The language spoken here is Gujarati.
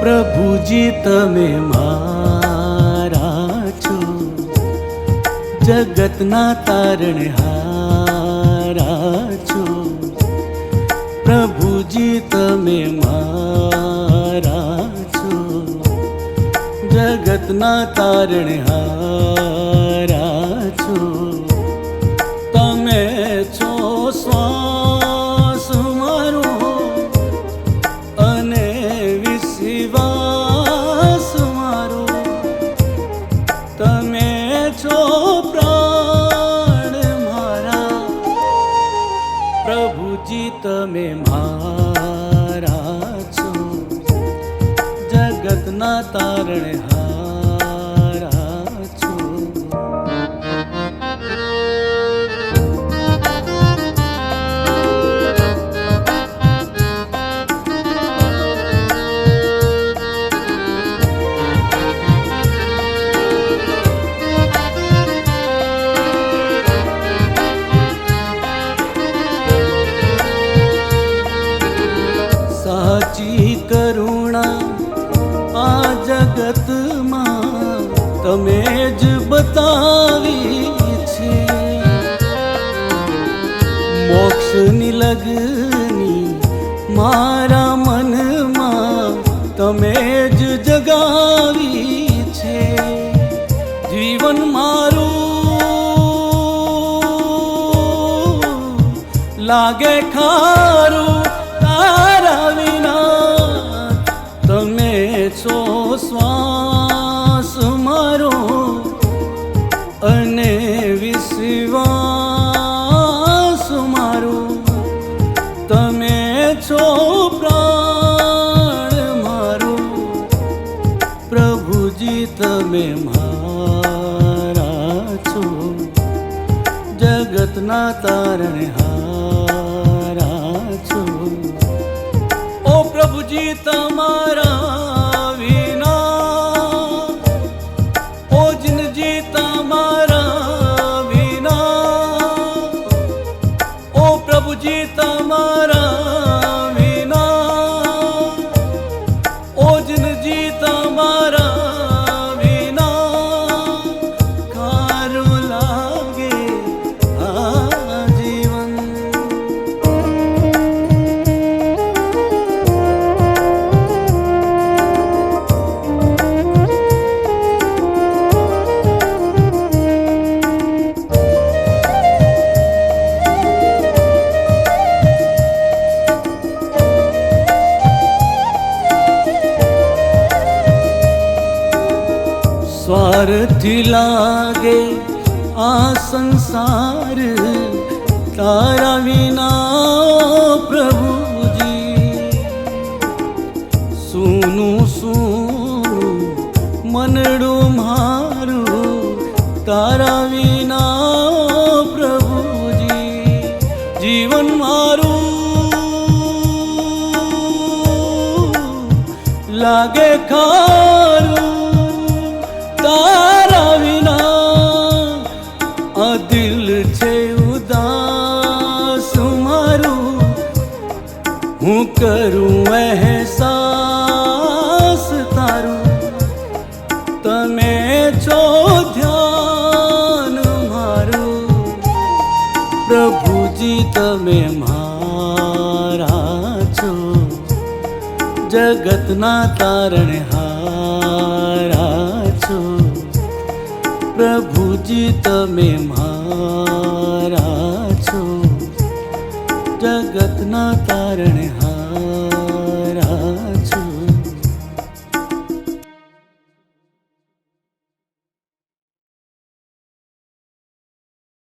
પ્રભુજી તમે મારા છો, જગતના તારણહારા છો. પ્રભુજી તમે મારા છો, જગતના તારણહારા છો. તમે છો શ્વાસ મારો અને વિશ્વાસ મારો. તમે છો પ્રાણ મારા. પ્રભુજી તમે મારા છો, જગતના તારણહારા છો. સાચી કરુણા આ જગતમાં તમે જ બતાવી છે. મોક્ષની લગની મારા મનમાં તમે જ જગાવી છે. જીવન મારું લાગે ખારું તારા વિના. તમે છો શ્વાસ મારો અને વિશ્વાસ મારો. તમે છો પ્રાણ મારો. પ્રભુજી તમે મારા છો, જગતના તારણહારા છો. ઓ પ્રભુજી તમારા વિના, ઓ જિંદગી તમારા વિના, ઓ પ્રભુજી તમારા વિના, ઓ જિંદગી તમારા વિના. ખારું લાગે આ જીવન. સ્વાર્થી લાગે આ સંસાર તારા વિના પ્રભુજી. સુનું સુનું મનડું મારું તારા વિના પ્રભુજી. જીવન મારું લાગે ખારું તારા વિના. આ દિલ છે ઉદાસ મારું, હું કરું અહેસાસ તારું. તમે છો ધ્યાન મારું. પ્રભુજી તમે મારા છો, જગતના તારણહારા છો. પ્રભુજી તમે મારા છો, જગતના તારણહારા.